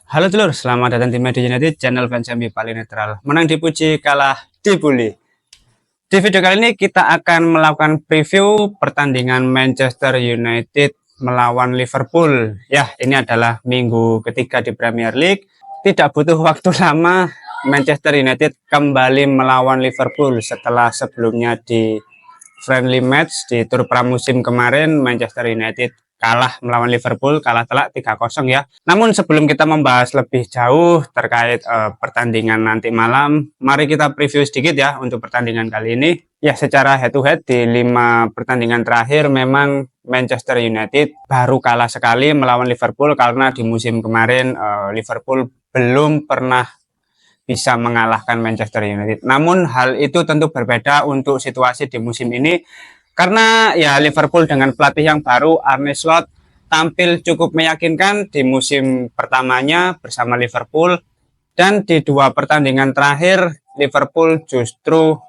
Halo Telur, selamat datang di Media United, channel fans MU paling netral. Menang dipuji, kalah dibully. Di video kali ini kita akan melakukan preview pertandingan Manchester United melawan Liverpool. Ya, ini adalah minggu ketiga di Premier League. Tidak butuh waktu lama, Manchester United kembali melawan Liverpool setelah sebelumnya di friendly match di tur pramusim kemarin Manchester United kalah melawan Liverpool, kalah telak 3-0 ya. Namun sebelum kita membahas lebih jauh terkait pertandingan nanti malam, mari kita preview sedikit ya untuk pertandingan kali ini. Ya, secara head to head di 5 pertandingan terakhir memang Manchester United baru kalah sekali melawan Liverpool karena di musim kemarin Liverpool belum pernah bisa mengalahkan Manchester United. Namun hal itu tentu berbeda untuk situasi di musim ini karena ya Liverpool dengan pelatih yang baru Arne Slot tampil cukup meyakinkan di musim pertamanya bersama Liverpool, dan di 2 pertandingan terakhir Liverpool justru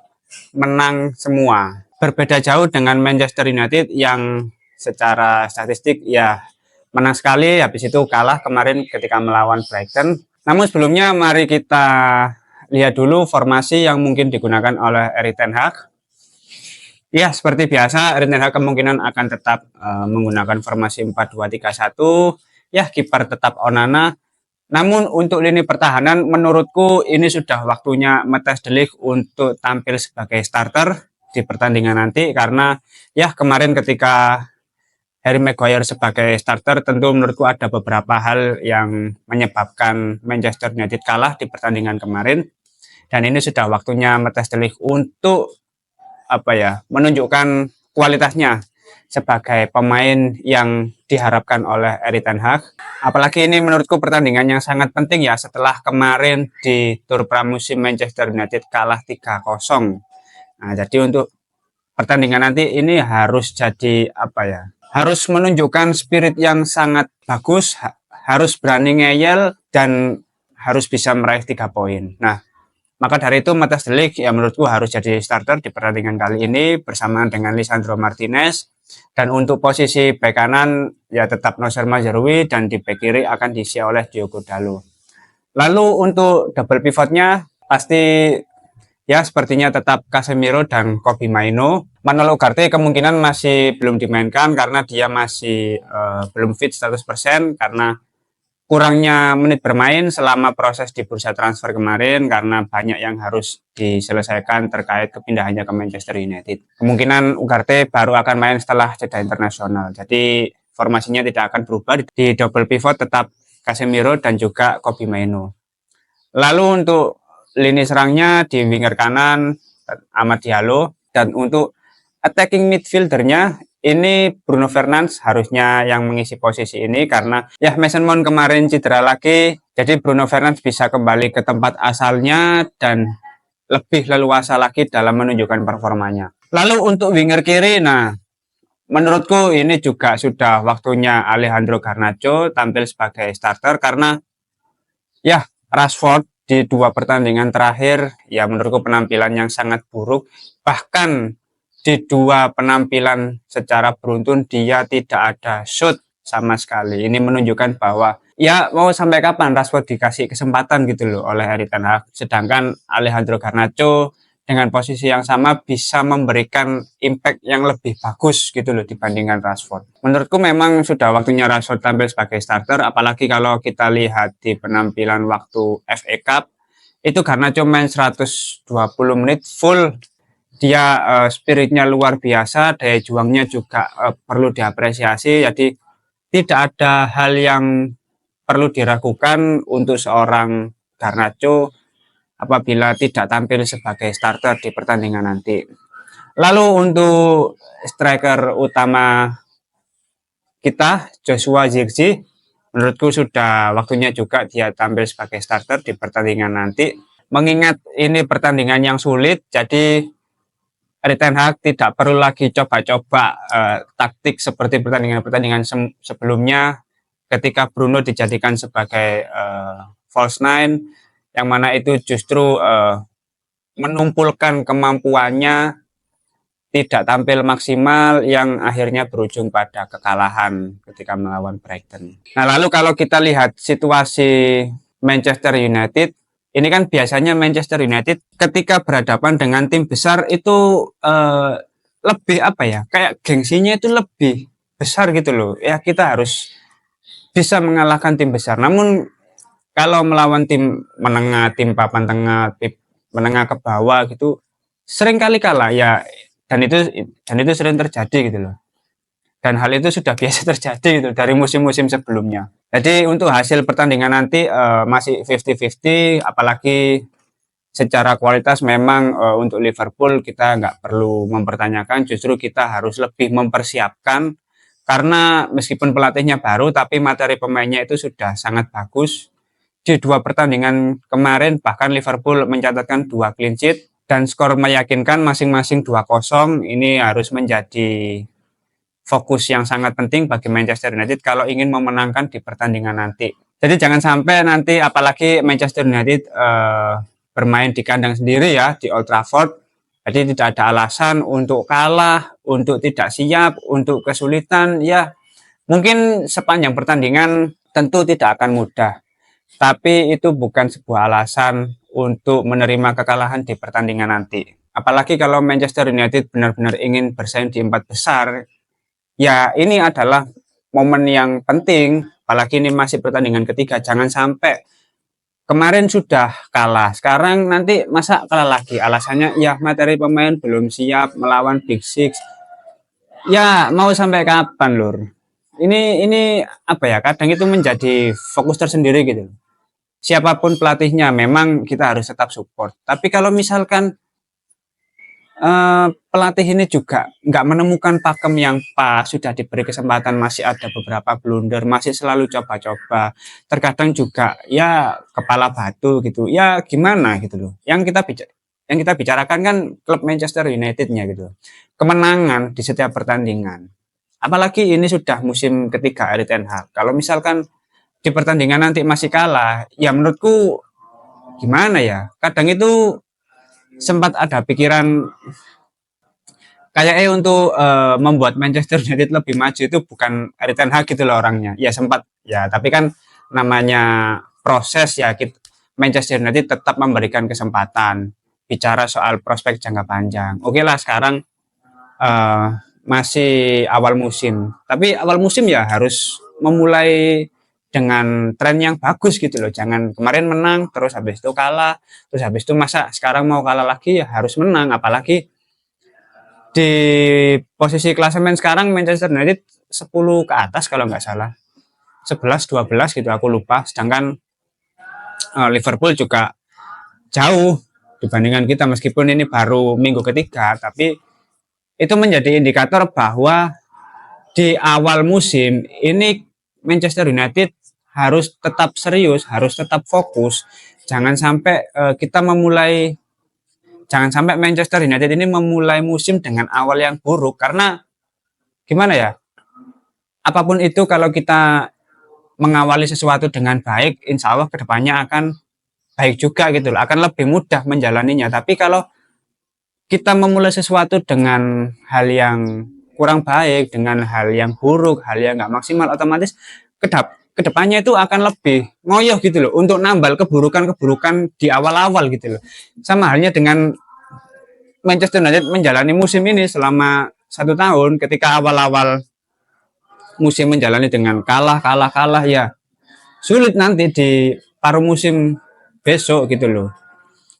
menang semua. Berbeda jauh dengan Manchester United yang secara statistik ya menang sekali, habis itu kalah kemarin ketika melawan Brighton. Namun sebelumnya mari kita lihat dulu formasi yang mungkin digunakan oleh Erik ten Hag. Ya, seperti biasa Erik ten Hag kemungkinan akan tetap menggunakan formasi 4-2-3-1. Ya, kiper tetap Onana. Namun untuk lini pertahanan menurutku ini sudah waktunya Matthijs de Ligt untuk tampil sebagai starter di pertandingan nanti, karena ya kemarin ketika Harry Maguire sebagai starter tentu menurutku ada beberapa hal yang menyebabkan Manchester United kalah di pertandingan kemarin, dan ini sudah waktunya Matthijs de Ligt untuk menunjukkan kualitasnya sebagai pemain yang diharapkan oleh Erik ten Hag. Apalagi ini menurutku pertandingan yang sangat penting ya setelah kemarin di tur pramusim Manchester United kalah 3-0. Nah, jadi untuk pertandingan nanti ini harus jadi harus menunjukkan spirit yang sangat bagus, harus berani ngeyel, dan harus bisa meraih 3 poin. Nah, maka dari itu Matthijs de Ligt ya menurutku harus jadi starter di pertandingan kali ini bersamaan dengan Lisandro Martinez. Dan untuk posisi bek kanan ya tetap Nocer Mazraoui, dan di bek kiri akan diisi oleh Diogo Dalot. Lalu untuk double pivotnya pasti ya sepertinya tetap Casemiro dan Kobbie Mainoo. Manuel Ugarte kemungkinan masih belum dimainkan karena dia masih belum fit 100% karena kurangnya menit bermain selama proses di bursa transfer kemarin, karena banyak yang harus diselesaikan terkait kepindahannya ke Manchester United. Kemungkinan Ugarte baru akan main setelah jeda internasional. Jadi formasinya tidak akan berubah, di double pivot tetap Casemiro dan juga Kobbie Mainoo. Lalu untuk lini serangnya di winger kanan Amad Diallo, dan untuk attacking midfieldernya ini Bruno Fernandes harusnya yang mengisi posisi ini karena ya Mason Mount kemarin cedera lagi, jadi Bruno Fernandes bisa kembali ke tempat asalnya dan lebih leluasa lagi dalam menunjukkan performanya. Lalu untuk winger kiri, nah menurutku ini juga sudah waktunya Alejandro Garnacho tampil sebagai starter karena ya Rashford di 2 pertandingan terakhir ya menurutku penampilan yang sangat buruk, bahkan di 2 penampilan secara beruntun dia tidak ada shoot sama sekali. Ini menunjukkan bahwa ya mau sampai kapan Rashford dikasih kesempatan gitu loh oleh Erik ten Hag, sedangkan Alejandro Garnacho dengan posisi yang sama bisa memberikan impact yang lebih bagus gitu loh dibandingkan Rashford. Menurutku memang sudah waktunya Rashford tampil sebagai starter, apalagi kalau kita lihat di penampilan waktu FA Cup itu Garnacho main 120 menit full. Dia spiritnya luar biasa, daya juangnya juga perlu diapresiasi. Jadi tidak ada hal yang perlu diragukan untuk seorang Garnacho apabila tidak tampil sebagai starter di pertandingan nanti. Lalu untuk striker utama kita Joshua Zirkzee, menurutku sudah waktunya juga dia tampil sebagai starter di pertandingan nanti. Mengingat ini pertandingan yang sulit, jadi Erik ten Hag tidak perlu lagi coba-coba taktik seperti pertandingan-pertandingan sebelumnya ketika Bruno dijadikan sebagai false nine, yang mana itu justru menumpulkan kemampuannya tidak tampil maksimal yang akhirnya berujung pada kekalahan ketika melawan Brighton. Nah, lalu kalau kita lihat situasi Manchester United, ini kan biasanya Manchester United ketika berhadapan dengan tim besar itu lebih apa ya, kayak gengsinya itu lebih besar gitu loh. Ya kita harus bisa mengalahkan tim besar. Namun kalau melawan tim menengah, tim papan tengah, tim menengah ke bawah gitu, sering kali kalah ya, dan itu sering terjadi gitu loh. Dan hal itu sudah biasa terjadi gitu dari musim-musim sebelumnya. Jadi untuk hasil pertandingan nanti masih 50-50, apalagi secara kualitas memang untuk Liverpool kita nggak perlu mempertanyakan, justru kita harus lebih mempersiapkan karena meskipun pelatihnya baru tapi materi pemainnya itu sudah sangat bagus. Di 2 pertandingan kemarin bahkan Liverpool mencatatkan 2 clean sheet dan skor meyakinkan masing-masing 2-0. Ini harus menjadi fokus yang sangat penting bagi Manchester United kalau ingin memenangkan di pertandingan nanti. Jadi jangan sampai nanti apalagi Manchester United bermain di kandang sendiri ya, di Old Trafford. Jadi tidak ada alasan untuk kalah, untuk tidak siap, untuk kesulitan. Ya mungkin sepanjang pertandingan tentu tidak akan mudah. Tapi itu bukan sebuah alasan untuk menerima kekalahan di pertandingan nanti. Apalagi kalau Manchester United benar-benar ingin bersaing di 4 besar, ya ini adalah momen yang penting. Apalagi ini masih pertandingan ketiga, jangan sampai kemarin sudah kalah, sekarang nanti masa kalah lagi. Alasannya ya materi pemain belum siap melawan Big Six. Ya mau sampai kapan lur? Ini apa ya? Kadang itu menjadi fokus tersendiri gitu. Siapapun pelatihnya memang kita harus tetap support. Tapi kalau misalkan pelatih ini juga nggak menemukan pakem yang pas, sudah diberi kesempatan masih ada beberapa blunder, masih selalu coba-coba, terkadang juga ya kepala batu gitu, ya gimana gitu loh. Yang kita bicarakan kan klub Manchester United-nya gitu, kemenangan di setiap pertandingan. Apalagi ini sudah musim ketiga Erik ten Hag. Kalau misalkan di pertandingan nanti masih kalah, ya menurutku gimana ya? Kadang itu sempat ada pikiran kayaknya untuk membuat Manchester United lebih maju itu bukan Erik ten Hag gitu loh orangnya. Ya sempat ya, tapi kan namanya proses ya, Manchester United tetap memberikan kesempatan bicara soal prospek jangka panjang. Oke lah sekarang masih awal musim, tapi awal musim ya harus memulai dengan tren yang bagus gitu loh. Jangan kemarin menang terus habis itu kalah, terus habis itu masa sekarang mau kalah lagi, ya harus menang. Apalagi di posisi klasemen sekarang Manchester United 10 ke atas kalau nggak salah, 11 12 gitu aku lupa, sedangkan Liverpool juga jauh dibandingkan kita. Meskipun ini baru minggu ketiga, tapi itu menjadi indikator bahwa di awal musim ini Manchester United harus tetap serius, harus tetap fokus. Jangan sampai Manchester United ini memulai musim dengan awal yang buruk, karena gimana ya? Apapun itu kalau kita mengawali sesuatu dengan baik, insya Allah kedepannya akan baik juga gitu loh, akan lebih mudah menjalaninya. Tapi kalau kita memulai sesuatu dengan hal yang kurang baik, dengan hal yang buruk, hal yang nggak maksimal, otomatis kedepannya itu akan lebih ngoyoh gitu loh untuk nambal keburukan-keburukan di awal-awal gitu loh. Sama halnya dengan Manchester United menjalani musim ini selama 1 tahun, ketika awal-awal musim menjalani dengan kalah ya sulit nanti di paruh musim besok gitu loh.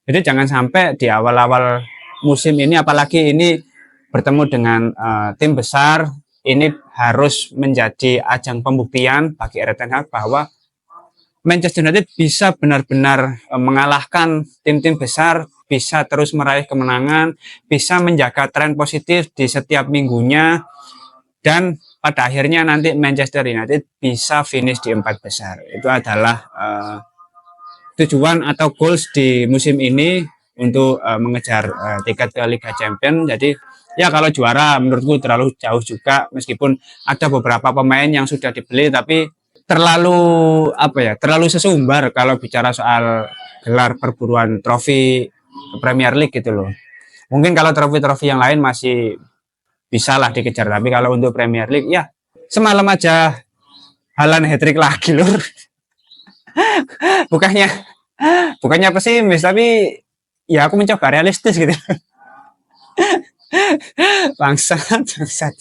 Jadi jangan sampai di awal-awal musim ini, apalagi ini bertemu dengan tim besar, ini harus menjadi ajang pembuktian bagi Erik ten Hag bahwa Manchester United bisa benar-benar mengalahkan tim-tim besar, bisa terus meraih kemenangan, bisa menjaga tren positif di setiap minggunya, dan pada akhirnya nanti Manchester United bisa finish di 4 besar. Itu adalah tujuan atau goals di musim ini untuk mengejar tiket ke Liga Champions. Jadi ya kalau juara menurutku terlalu jauh juga, meskipun ada beberapa pemain yang sudah dibeli tapi terlalu sesumbar kalau bicara soal gelar perburuan trofi Premier League gitu loh. Mungkin kalau trofi-trofi yang lain masih bisa lah dikejar, tapi kalau untuk Premier League ya semalam aja Haaland hat-trick lagi lur. bukannya bukannya pesimis, tapi ya aku mencoba realistis gitu. Bangsat.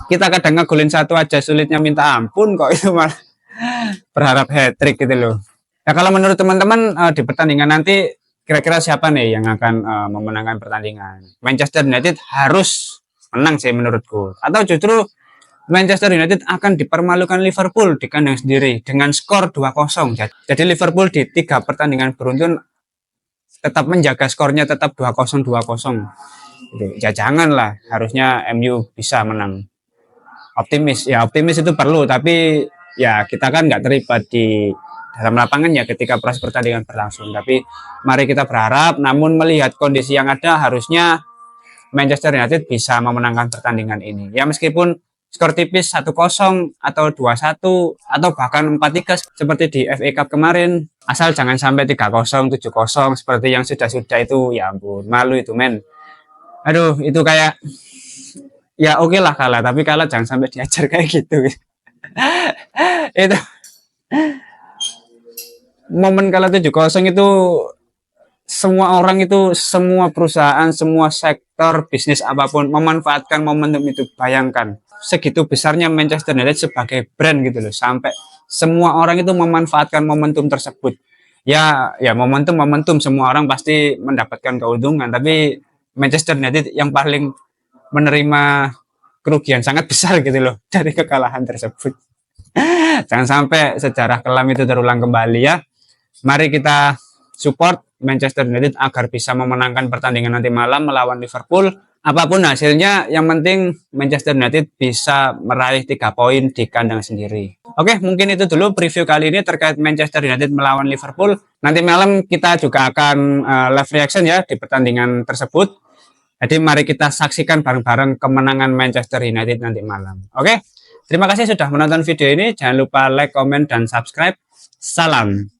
Kita kadang ngegolin satu aja sulitnya minta ampun kok, itu malah berharap hat-trick gitu loh. Ya kalau menurut teman-teman di pertandingan nanti kira-kira siapa nih yang akan memenangkan pertandingan? Manchester United harus menang sih menurutku. Atau justru Manchester United akan dipermalukan Liverpool di kandang sendiri dengan skor 2-0. Jadi Liverpool di 3 pertandingan beruntun tetap menjaga skornya tetap 2-0 2-0. Ya janganlah, harusnya MU bisa menang. Optimis itu perlu, tapi ya kita kan nggak terlibat di dalam lapangan ya ketika proses pertandingan berlangsung. Tapi mari kita berharap, namun melihat kondisi yang ada harusnya Manchester United bisa memenangkan pertandingan ini. Ya meskipun skor tipis 1-0 atau 2-1 atau bahkan 4-3 seperti di FA Cup kemarin, asal jangan sampai 3-0 7-0 seperti yang sudah-sudah itu. Ya ampun, malu itu men. Aduh, itu kayak ya oke lah kalah, tapi kalah jangan sampai diajar kayak gitu. Itu momen kalah 7-0 itu semua orang itu, semua perusahaan, semua sektor bisnis apapun memanfaatkan momentum itu. Bayangkan segitu besarnya Manchester United sebagai brand gitu loh, sampai semua orang itu memanfaatkan momentum tersebut. Ya momentum semua orang pasti mendapatkan keuntungan, tapi Manchester United yang paling menerima kerugian sangat besar gitu loh dari kekalahan tersebut. Jangan sampai sejarah kelam itu terulang kembali ya. Mari kita support Manchester United agar bisa memenangkan pertandingan nanti malam melawan Liverpool. Apapun hasilnya, yang penting Manchester United bisa meraih 3 poin di kandang sendiri. Oke, mungkin itu dulu preview kali ini terkait Manchester United melawan Liverpool. Nanti malam kita juga akan live reaction ya di pertandingan tersebut. Jadi mari kita saksikan bareng-bareng kemenangan Manchester United nanti malam. Oke, terima kasih sudah menonton video ini. Jangan lupa like, komen, dan subscribe. Salam.